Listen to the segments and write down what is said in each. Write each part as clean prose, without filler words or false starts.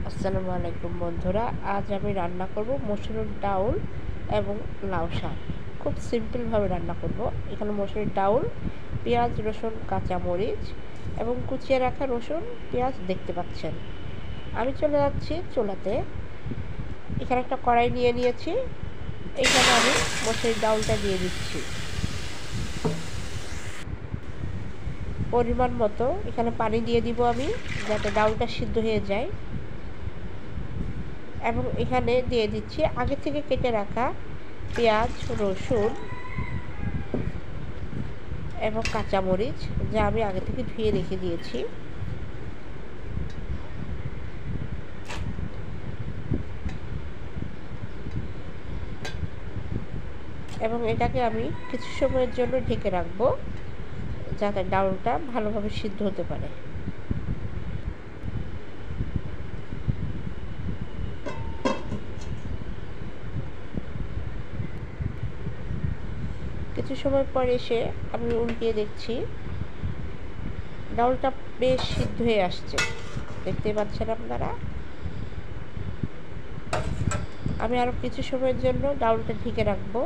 আসসালামু আলাইকুম বন্ধুরা, আজ আমি রান্না করব মসুরের ডাউল এবং লাউ শাক। খুব সিম্পলভাবে রান্না করব। এখানে মসুরের ডাউল, পেঁয়াজ, রসুন, কাঁচামরিচ এবং কুচিয়ে রাখা রসুন, পেঁয়াজ দেখতে পাচ্ছেন। আমি চলে যাচ্ছি চুলাতে। এখানে একটা কড়াই নিয়ে নিয়েছি। এখানে আমি মসুরের ডাউলটা দিয়ে দিচ্ছি পরিমাণ মতো। এখানে পানি দিয়ে দিব আমি, যাতে ডাউলটা সিদ্ধ হয়ে যায়। এবং এখানে দিয়ে দিচ্ছি আগে থেকে কেটে রাখা পেঁয়াজ, রসুন এবং কাঁচামরিচ, যা আমি আগে থেকে ধুয়ে রেখে দিয়েছি। এবং এটাকে আমি কিছু সময়ের জন্য ঢেকে রাখবো, যাতে ডাউলটা ভালোভাবে সিদ্ধ হতে পারে। কিছু সময় পর এসে আমি উল্টিয়ে দেখছি ডাউলটা বেশ সিদ্ধ হয়ে আসছে, দেখতে পাচ্ছেন আপনারা। আমি আরও কিছু সময়ের জন্য ডাউলটা ঢেকে রাখবো।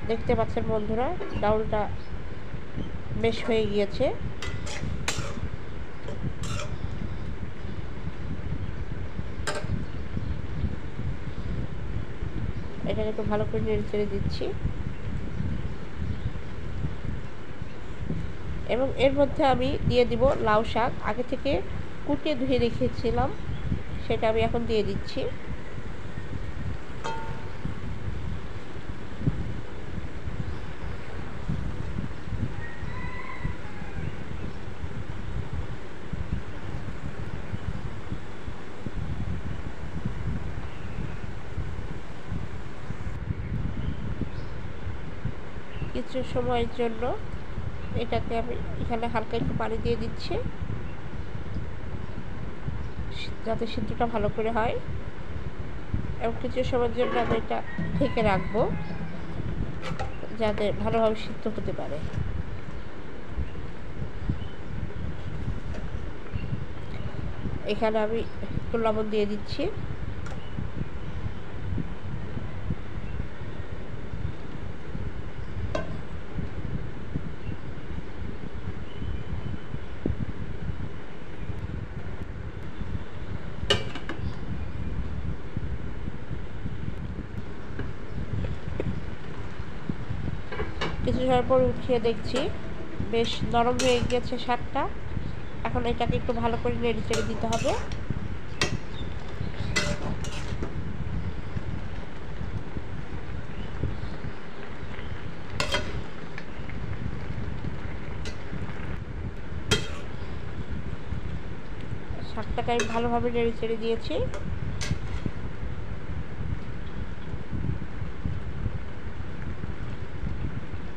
দেখতে পাচ্ছেন বন্ধুরা, ডাউলটা বেশ হয়ে গিয়েছে। এটাকে একটু ভালো করে নেড়ে চেড়ে দিচ্ছি। এবং এর মধ্যে আমি দিয়ে দিব লাউ শাক, আগে থেকে কুটিয়ে ধুয়ে রেখেছিলাম, সেটা আমি এখন দিয়ে দিচ্ছি। কিছু সময়ের জন্য এটাকে আমি এখানে হালকা একটু পানি দিয়ে দিচ্ছি, যাতে সিদ্ধটা ভালো করে হয়। এবং কিছু সময়ের জন্য আমি এটা ঢেকে রাখবো, যাতে ভালোভাবে সিদ্ধ হতে পারে। এখানে আমি একটু লবণ দিয়ে দিচ্ছি। কিছু সময় পর উঠিয়ে দেখছি বেশ নরম হয়ে গিয়েছে শাকটা। এখন এটাকে একটু ভালো করে নেড়ে চেড়ে দিতে হবে। শাকটাকে আমি ভালোভাবে নেড়ে চেড়ে দিয়েছি।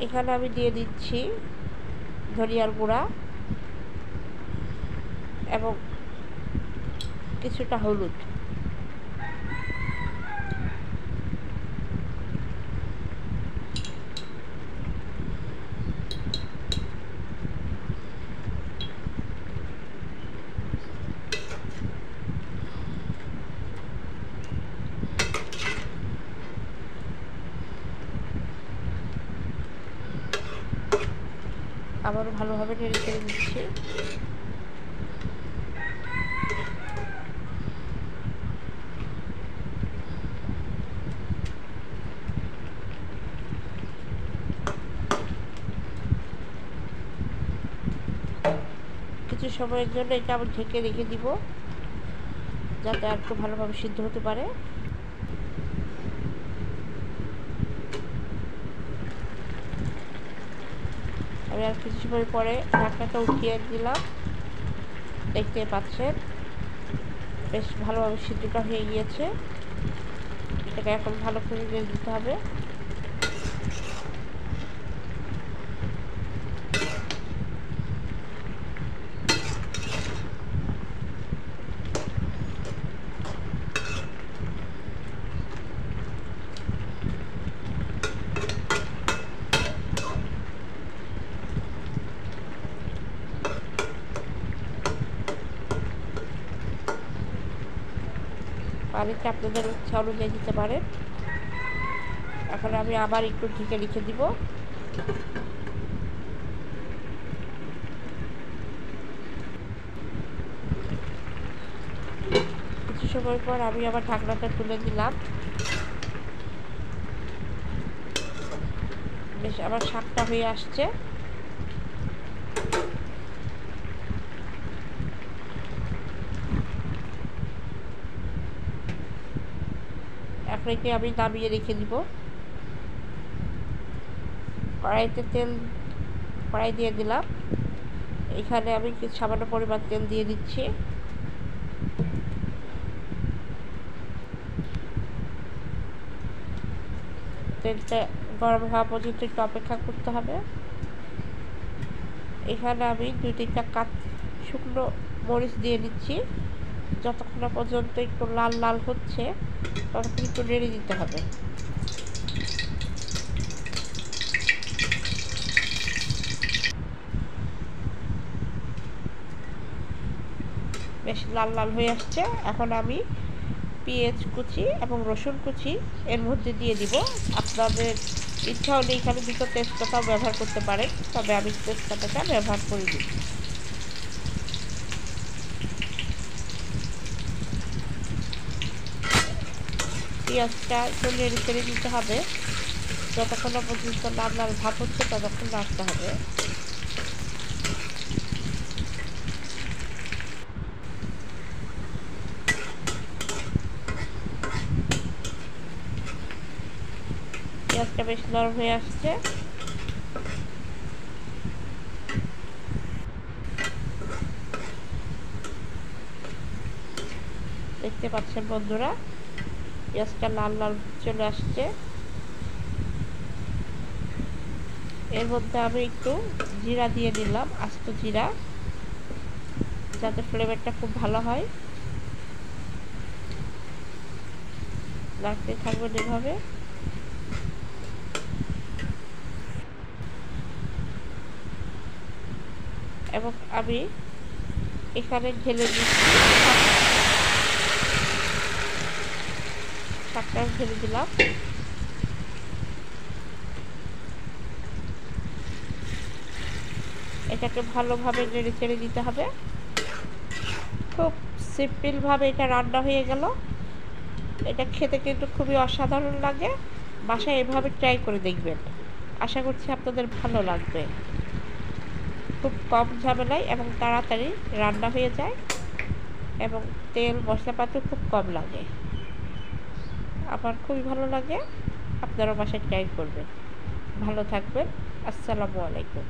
এখানে আমি দিয়ে দিচ্ছি ধনিয়ার গুঁড়া এবং কিছুটা হলুদ। আবারও ভালোভাবে নেড়ে চেড়ে দিচ্ছি। কিছু সময়ের জন্য এটা আমি ঢেকে রেখে দিব, যাতে আর একটু ভালোভাবে সিদ্ধ হতে পারে। আমি আর কিছু সময় পরে ঢাকনাটা উঠিয়ে দিলাম। দেখতে পাচ্ছেন বেশ ভালোভাবে সিদ্ধটা হয়ে গিয়েছে। এটাকে এখন ভালো করে নেড়ে দিতে হবে। পানিটা আপনাদের ইচ্ছা অনুযায়ী দিতে পারেন। এখন আমি আবার একটু ঢেকে রেখে দিব। কিছু সময় পর আমি আবার ঢাকনাটা তুলে দিলাম। বেশ আমার শাকটা হয়ে আসছে। এখন একে আমি নামিয়ে রেখে দিব। কড়াই দিয়ে দিলাম। এখানে আমি সামান্য পরিমাণ তেল দিয়ে দিচ্ছি। তেলটা গরম হওয়া পর্যন্ত একটু অপেক্ষা করতে হবে। এখানে আমি 2-3টা শুকনো মরিচ দিয়ে দিচ্ছি। যতক্ষণ না পর্যন্ত একটু লাল লাল হচ্ছে ততক্ষণ একটু নেড়ে দিতে হবে। বেশ লাল লাল হয়ে আসছে। এখন আমি পেঁয়াজ কুচি এবং রসুন কুচি এর মধ্যে দিয়ে দিব। আপনাদের ইচ্ছা হলে এখানে দুটো তেজপাতাও ব্যবহার করতে পারেন, তবে আমি তেজপাতাটা ব্যবহার করে দিই। পেঁয়াজটা একটু নেড়ে চেড়ে দিতে হবে। যতক্ষণ না পর্যন্ত লাল লাল ভাব হচ্ছে ততক্ষণ নাড়তে হবে। পেঁয়াজটা বেশ নরম হয়ে আসছে। দেখতে পাচ্ছেন বন্ধুরা, পেঁয়াজটা লাল লাল চলে আসছে। এর মধ্যে আমি একটু জিরা দিয়ে দিলাম, আস্ত জিরা, যাতে ফ্লেভারটা খুব ভালো হয়। নাড়তে থাকবেন এভাবে। এবং আমি এখানে ঢেলে দিচ্ছি, শাকটা ঢেলে দিলাম। এটাকে ভালোভাবে নেড়ে চেড়ে দিতে হবে। খুব সিম্পলভাবে এটা রান্না হয়ে গেল। এটা খেতে কিন্তু খুবই অসাধারণ লাগে। বাসায় এভাবে ট্রাই করে দেখবেন, আশা করছি আপনাদের ভালো লাগবে। খুব কম ঝামেলায় এবং তাড়াতাড়ি রান্না হয়ে যায় এবং তেল মশলাপাতিও খুব কম লাগে। আমার খুবই ভালো লাগে। আপনারা বাসায় ট্রাই করবেন। ভালো থাকবেন। আসসালামু আলাইকুম।